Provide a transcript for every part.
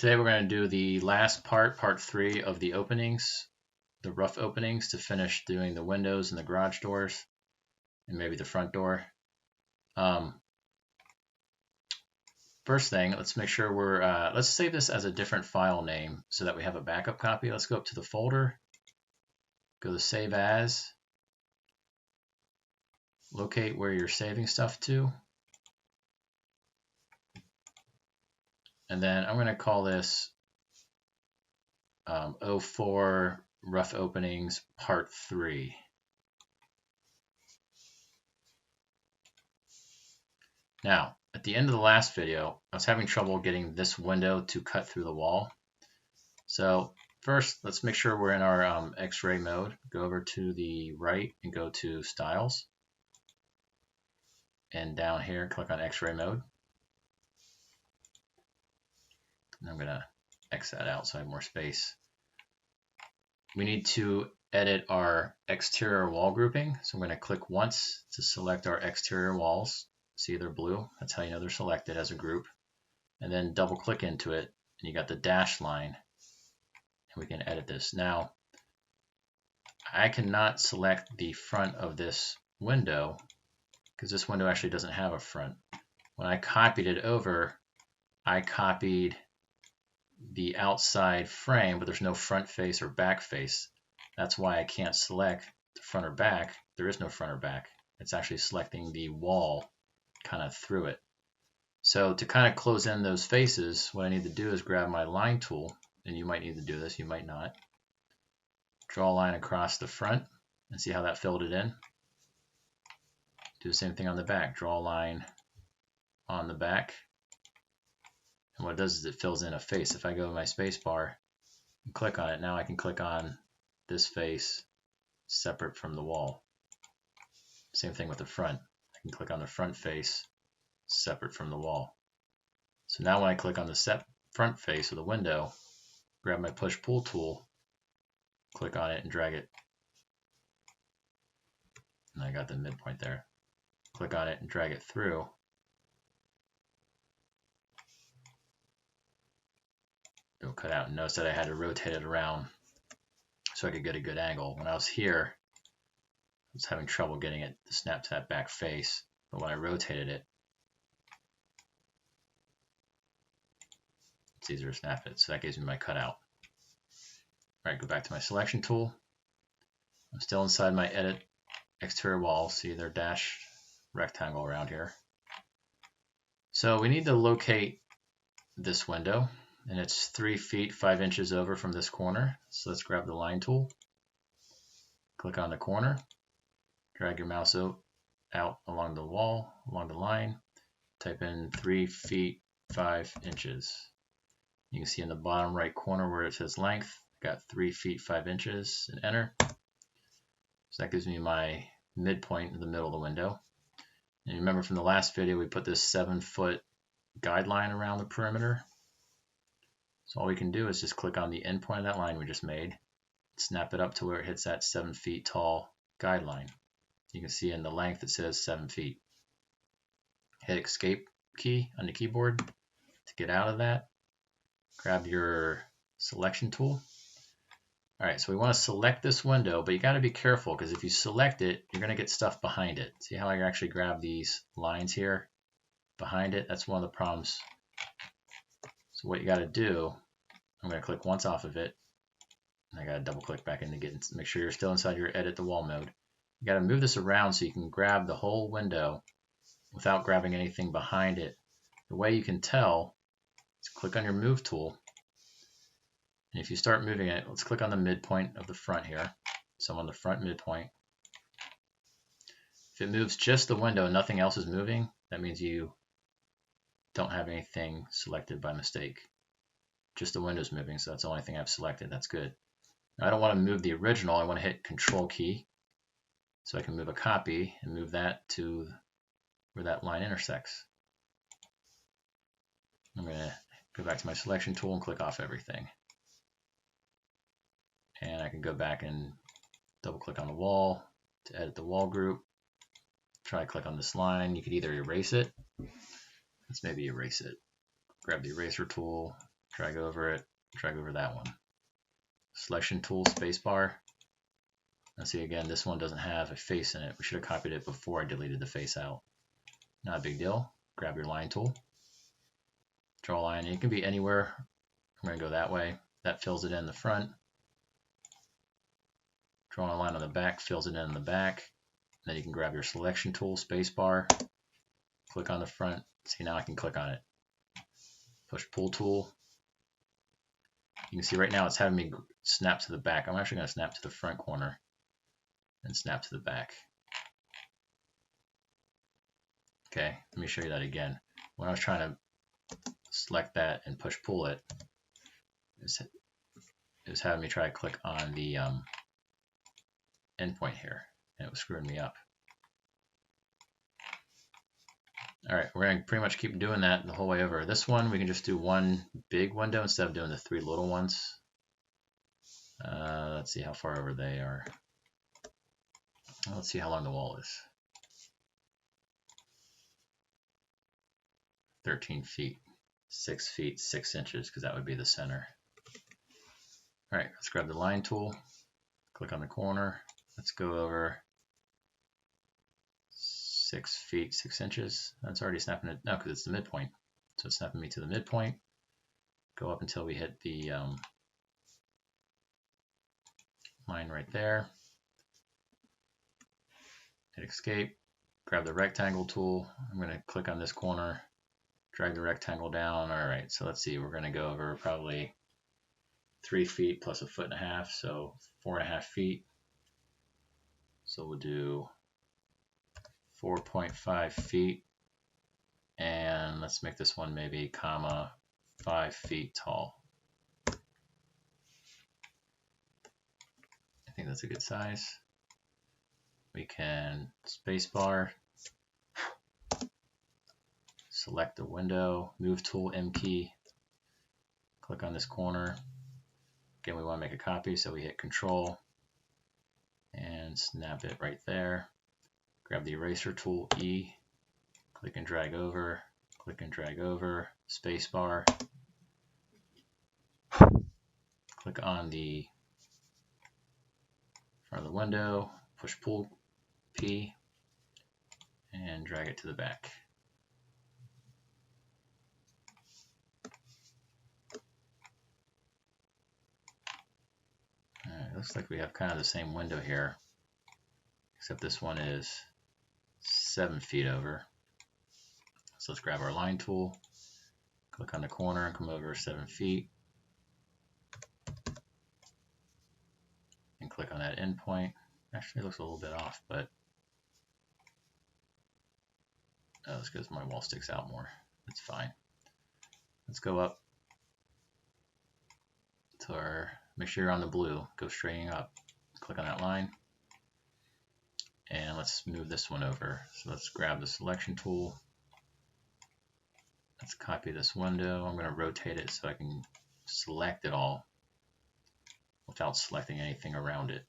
Today we're going to do the last part, part 3 of the openings, the rough openings, to finish doing the windows and the garage doors and maybe the front door. First thing, let's make sure let's save this as a different file name so that we have a backup copy. Let's go up to the folder, go to Save As, locate where you're saving stuff to, and then I'm going to call this 04 Rough Openings Part 3. Now, at the end of the last video, I was having trouble getting this window to cut through the wall. So first, let's make sure we're in our X-ray mode. Go over to the right and go to Styles. And down here, click on X-ray mode. And I'm going to X that out so I have more space. We need to edit our exterior wall grouping. So I'm going to click once to select our exterior walls. See, they're blue. That's how you know they're selected as a group. And then double click into it, and you got the dash line. And we can edit this. Now, I cannot select the front of this window because this window actually doesn't have a front. When I copied it over, I copied the outside frame, but there's no front face or back face. That's why I can't select the front or back. There is no front or back. It's actually selecting the wall kind of through it. So to kind of close in those faces, what I need to do is grab my line tool, and you might need to do this, you might not. Draw a line across the front and see how that filled it in. Do the same thing on the back. Draw a line on the back. And what it does is it fills in a face. If I go to my space bar and click on it, now I can click on this face separate from the wall. Same thing with the front. I can click on the front face separate from the wall. So now when I click on the front face of the window, grab my push-pull tool, click on it and drag it. And I got the midpoint there. Click on it and drag it through. It'll cut out. And notice that I had to rotate it around so I could get a good angle. When I was here, I was having trouble getting it to snap to that back face, but when I rotated it, it's easier to snap it. So that gives me my cutout. All right, go back to my selection tool. I'm still inside my edit exterior wall. See their dash rectangle around here. So we need to locate this window, and it's 3 feet 5 inches over from this corner. So let's grab the line tool, click on the corner, drag your mouse out along the wall, along the line, type in 3 feet 5 inches. You can see in the bottom right corner where it says length, got 3 feet 5 inches, and enter. So that gives me my midpoint in the middle of the window. And remember from the last video, we put this 7-foot guideline around the perimeter. So all we can do is just click on the endpoint of that line we just made, snap it up to where it hits that 7 feet tall guideline. You can see in the length it says 7 feet. Hit escape key on the keyboard to get out of that. Grab your selection tool. All right, so we want to select this window, but you got to be careful because if you select it, you're going to get stuff behind it. See how I actually grab these lines here behind it? That's one of the problems. So what you got to do, I'm going to click once off of it, and I got to double click back in to make sure you're still inside your edit the wall mode. You got to move this around so you can grab the whole window without grabbing anything behind it. The way you can tell is click on your move tool, and if you start moving it, let's click on the midpoint of the front here. So I'm on the front midpoint. If it moves just the window and nothing else is moving, that means you don't have anything selected by mistake. Just the window's moving, so that's the only thing I've selected. That's good. Now I don't want to move the original. I want to hit Control key so I can move a copy and move that to where that line intersects. I'm going to go back to my selection tool and click off everything. And I can go back and double click on the wall to edit the wall group. Try to click on this line. You could either erase it. Let's maybe erase it. Grab the eraser tool, drag over it, drag over that one. Selection tool, spacebar. Now see again, this one doesn't have a face in it. We should have copied it before I deleted the face out. Not a big deal. Grab your line tool, draw a line. It can be anywhere. I'm going to go that way. That fills it in the front. Draw a line on the back, fills it in the back. Then you can grab your selection tool, spacebar, click on the front. See, now I can click on it. Push pull tool. You can see right now it's having me snap to the back. I'm actually going to snap to the front corner and snap to the back. Okay, let me show you that again. When I was trying to select that and push pull it, it was having me try to click on the endpoint here, and it was screwing me up. All right, we're going to pretty much keep doing that the whole way over. This one, we can just do one big window instead of doing the 3 little ones. Let's see how far over they are. Let's see how long the wall is. 13 feet, 6 feet, 6 inches, because that would be the center. All right, let's grab the line tool, click on the corner. Let's go over 6 feet, 6 inches. That's already snapping it. No, because it's the midpoint. So it's snapping me to the midpoint. Go up until we hit the line right there. Hit escape. Grab the rectangle tool. I'm going to click on this corner. Drag the rectangle down. All right, so let's see. We're going to go over probably 3 feet plus 1.5 feet, so 4.5 feet. So we'll do 4.5 feet, and let's make this one maybe 5 feet tall. I think that's a good size. We can spacebar, select the window, move tool, M key, click on this corner. Again, we want to make a copy, so we hit Control and snap it right there. Grab the eraser tool, E, click and drag over, spacebar. Click on the front of the window, push pull P, and drag it to the back. Alright, looks like we have kind of the same window here, except this one is 7 feet over. So let's grab our line tool, click on the corner and come over 7 feet, and click on that endpoint. Actually, it looks a little bit off, but that's because my wall sticks out more. That's fine. Let's go up to our, make sure you're on the blue, go straight up, click on that line, and let's move this one over. So let's grab the selection tool. Let's copy this window. I'm going to rotate it so I can select it all without selecting anything around it.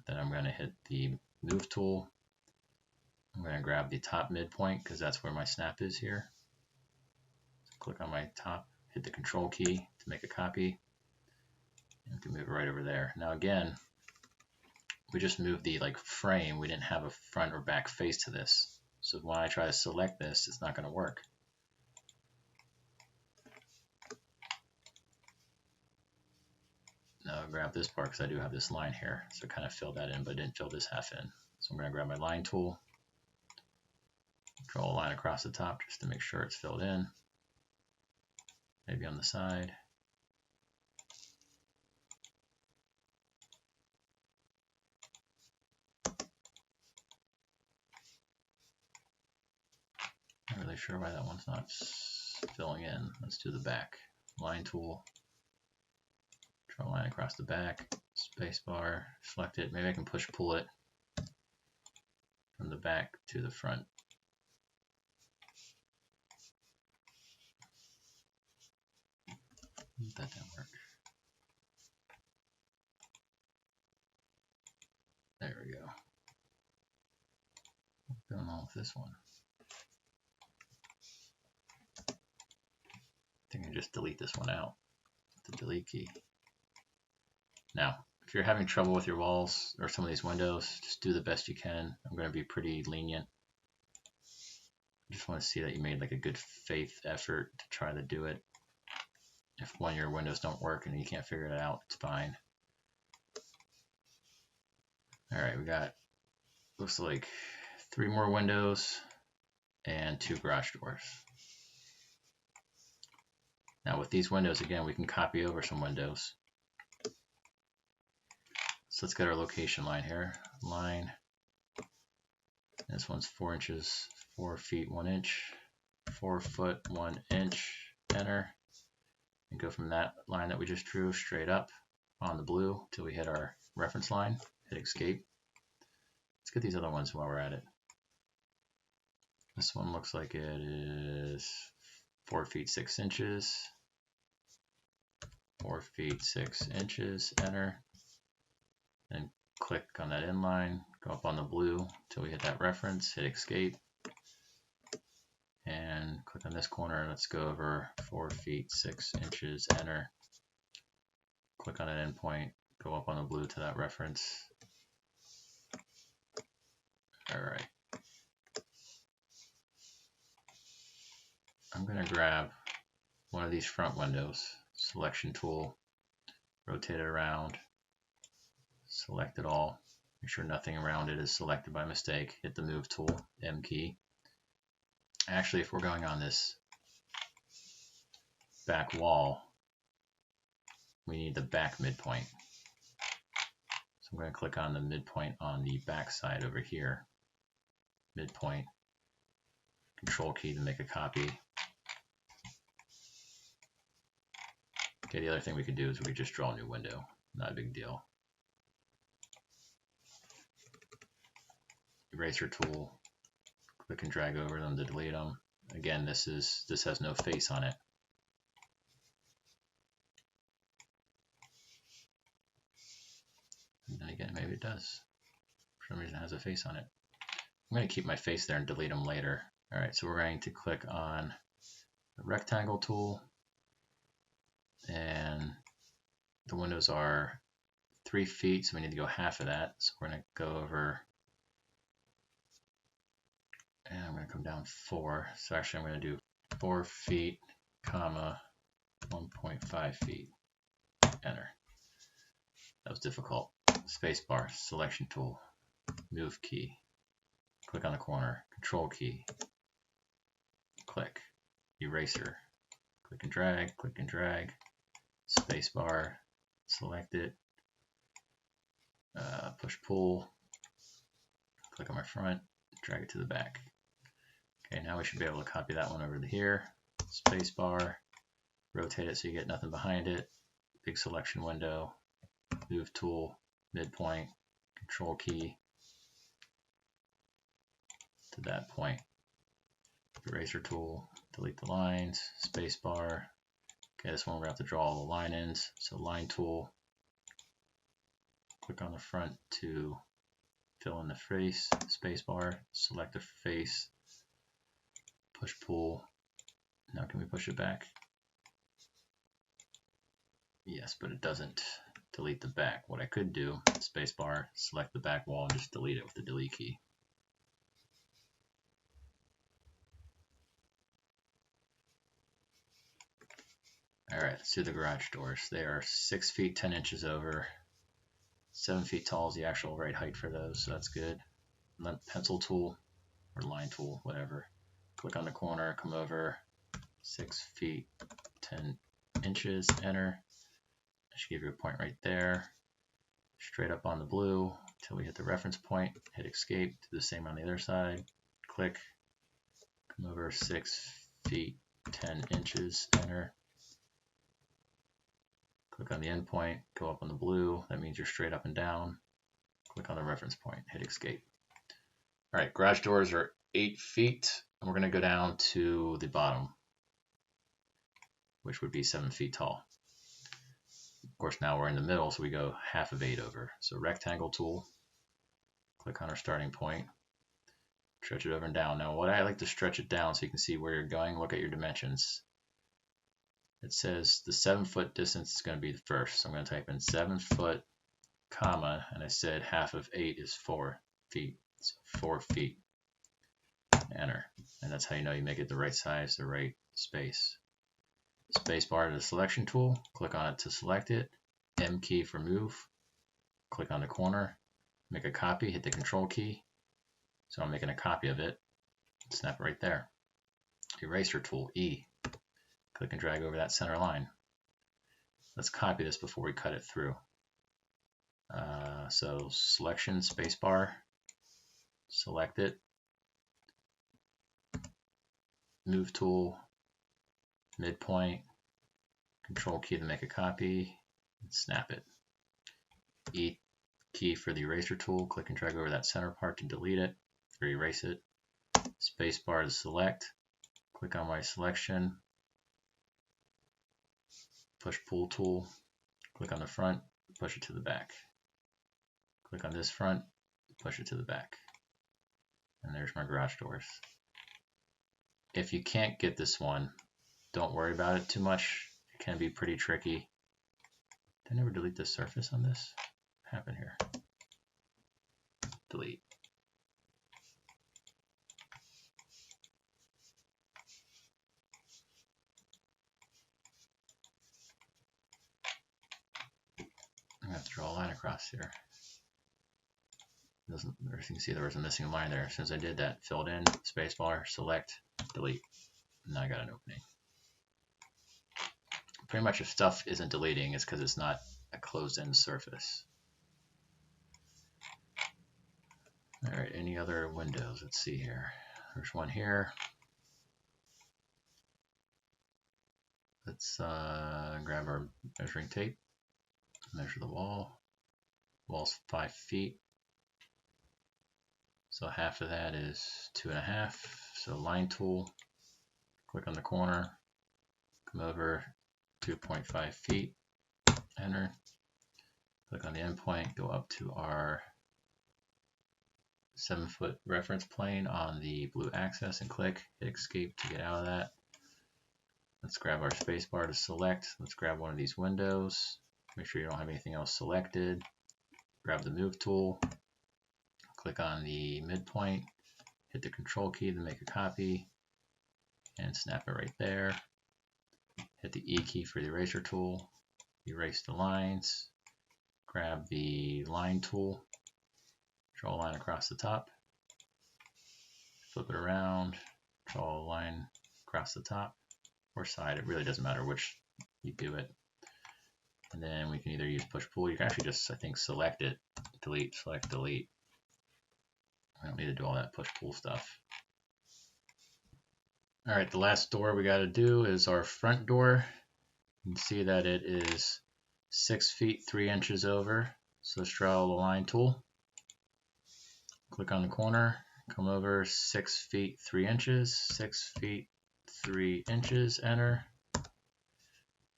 Then I'm going to hit the move tool. I'm going to grab the top midpoint because that's where my snap is here. So click on my top, hit the Control key to make a copy, and we can move it right over there. Now again, we just moved the frame. We didn't have a front or back face to this. So when I try to select this, it's not going to work. Now I'll grab this part because I do have this line here. So kind of fill that in, but didn't fill this half in. So I'm going to grab my line tool, draw a line across the top just to make sure it's filled in. Maybe on the side. Not really sure why that one's not filling in. Let's do the back. Line tool. Draw a line across the back. Spacebar. Select it. Maybe I can push pull it from the back to the front. That didn't work. There we go. What's going on with this one? can just delete this one out with the delete key. Now, if you're having trouble with your walls or some of these windows, just do the best you can. I'm going to be pretty lenient. I just want to see that you made like a good faith effort to try to do it. If one of your windows don't work and you can't figure it out, it's fine. All right, we got, looks like 3 more windows and 2 garage doors. Now with these windows, again, we can copy over some windows. So let's get our location line here. Line, this one's 4 inches, 4 feet, 1 inch, 4 foot, 1 inch, enter. And go from that line that we just drew straight up on the blue till we hit our reference line, hit escape. Let's get these other ones while we're at it. This one looks like it is 4 feet 6 inches, 4 feet 6 inches, enter. And click on that inline, go up on the blue till we hit that reference, hit escape. And click on this corner, let's go over 4 feet 6 inches, enter. Click on an endpoint, go up on the blue to that reference. All right. I'm going to grab one of these front windows, selection tool, rotate it around, select it all, make sure nothing around it is selected by mistake, hit the move tool, M key. Actually, if we're going on this back wall, we need the back midpoint. So I'm going to click on the midpoint on the back side over here. Midpoint, control key to make a copy. Okay, the other thing we could do is we could just draw a new window. Not a big deal. Eraser tool, click and drag over them to delete them. Again, this has no face on it. And then again, maybe it does. For some reason it has a face on it. I'm going to keep my face there and delete them later. All right, so we're going to click on the rectangle tool, and the windows are 3 feet, so we need to go half of that. So we're going to go over, and I'm going to come down 4. So actually I'm going to do 4 feet, comma, 1.5 feet, enter. That was difficult. Spacebar, selection tool, move key, click on the corner, control key, click, eraser, click and drag, spacebar, select it, push pull, click on my front, drag it to the back. Okay, now we should be able to copy that one over to here, spacebar, rotate it so you get nothing behind it, big selection window, move tool, midpoint, control key to that point, eraser tool, delete the lines, spacebar. Okay, this one we're going to have to draw all the line ends, so line tool, click on the front to fill in the face, spacebar, select the face, push pull. Now can we push it back? Yes, but it doesn't delete the back. What I could do, spacebar, select the back wall and just delete it with the delete key. All right, let's do the garage doors. They are 6 feet 10 inches over. 7 feet tall is the actual right height for those, so that's good. And then pencil tool or line tool, whatever. Click on the corner, come over 6 feet 10 inches, enter. I should give you a point right there. Straight up on the blue until we hit the reference point. Hit escape. Do the same on the other side. Click. Come over 6 feet 10 inches, enter. Click on the end point, go up on the blue. That means you're straight up and down. Click on the reference point, hit escape. All right, garage doors are 8 feet, and we're going to go down to the bottom, which would be 7 feet tall. Of course, now we're in the middle, so we go half of 8 over. So rectangle tool, click on our starting point, stretch it over and down. Now, what I like to stretch it down so you can see where you're going, look at your dimensions. it says the 7-foot distance is going to be the first. So I'm going to type in 7 foot, comma, and I said half of 8 is 4 feet. So 4 feet. Enter. And that's how you know you make it the right size, the right space. Space bar to the selection tool. Click on it to select it. M key for move. Click on the corner. Make a copy. Hit the control key. So I'm making a copy of it. Snap it right there. Eraser tool, E. Click and drag over that center line. Let's copy this before we cut it through. So selection, spacebar, select it. Move tool, midpoint, control key to make a copy, and snap it. E key for the eraser tool. Click and drag over that center part to delete it or erase it. Spacebar to select. Click on my selection. Push pull tool. Click on the front, push it to the back. Click on this front, push it to the back. And there's my garage doors. If you can't get this one, don't worry about it too much. It can be pretty tricky. Did I never delete the surface on this? What happened here? Delete. I'm going to draw a line across here. As you can see, there was a missing line there. As soon as I did that, filled in, spacebar, select, delete. Now I got an opening. Pretty much if stuff isn't deleting, it's because it's not a closed-in surface. All right, any other windows? Let's see here. There's one here. Let's grab our measuring tape, measure the wall. Wall's 5 feet. So half of that is 2.5. So line tool, click on the corner, come over 2.5 feet, enter. Click on the endpoint, go up to our 7-foot reference plane on the blue axis and click, hit escape to get out of that. Let's grab our spacebar to select. Let's grab one of these windows. Make sure you don't have anything else selected. Grab the move tool. Click on the midpoint. Hit the control key to make a copy. And snap it right there. Hit the E key for the eraser tool. Erase the lines. Grab the line tool. Draw a line across the top. Flip it around. Draw a line across the top. Or side, it really doesn't matter which you do it. And then we can either use push pull. You can actually just, I think, select it, delete, select, delete. I don't need to do all that push pull stuff. All right, the last door we got to do is our front door. You can see that it is 6 feet 3 inches over. So let's draw the line tool. Click on the corner, come over 6 feet 3 inches, 6 feet 3 inches, enter,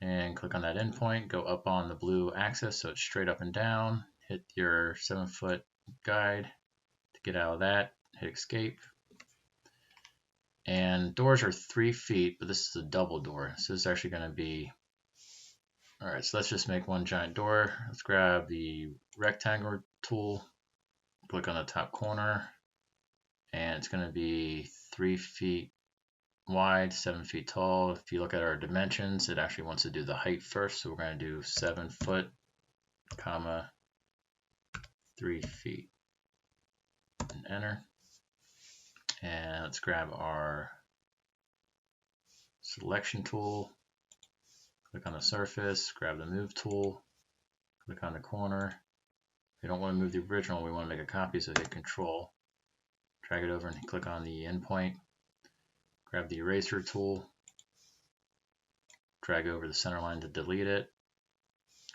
and click on that endpoint, go up on the blue axis so it's straight up and down, hit your 7-foot guide to get out of that, hit escape. And doors are 3 feet, but this is a double door, so this is actually going to be, alright, so let's just make one giant door. Let's grab the rectangle tool, click on the top corner, and it's going to be 3 feet wide, 7 feet tall. If you look at our dimensions, it actually wants to do the height first, so we're going to do 7 foot, comma, 3 feet, and enter. And let's grab our selection tool, click on the surface, grab the move tool, click on the corner. We don't want to move the original, we want to make a copy, so hit control, drag it over and click on the endpoint. Grab the eraser tool, drag over the center line to delete it,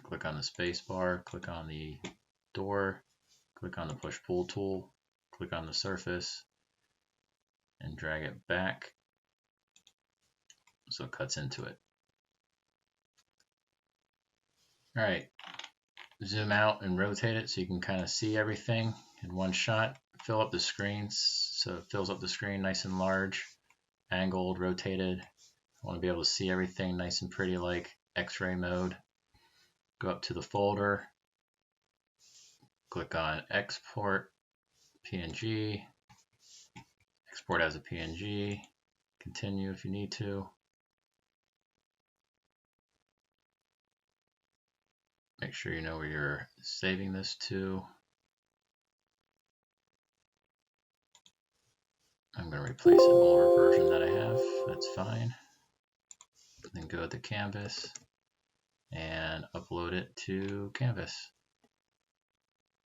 click on the space bar, click on the door, click on the push pull tool, click on the surface, and drag it back so it cuts into it. Alright, zoom out and rotate it so you can kind of see everything in one shot. Fill up the screen so it fills up the screen nice and large. Angled, rotated. I want to be able to see everything nice and pretty like X-ray mode. Go up to the folder, click on Export PNG, export as a PNG, continue if you need to. Make sure you know where you're saving this to. I'm going to replace an older version that I have. That's fine. Then go to Canvas and upload it to Canvas.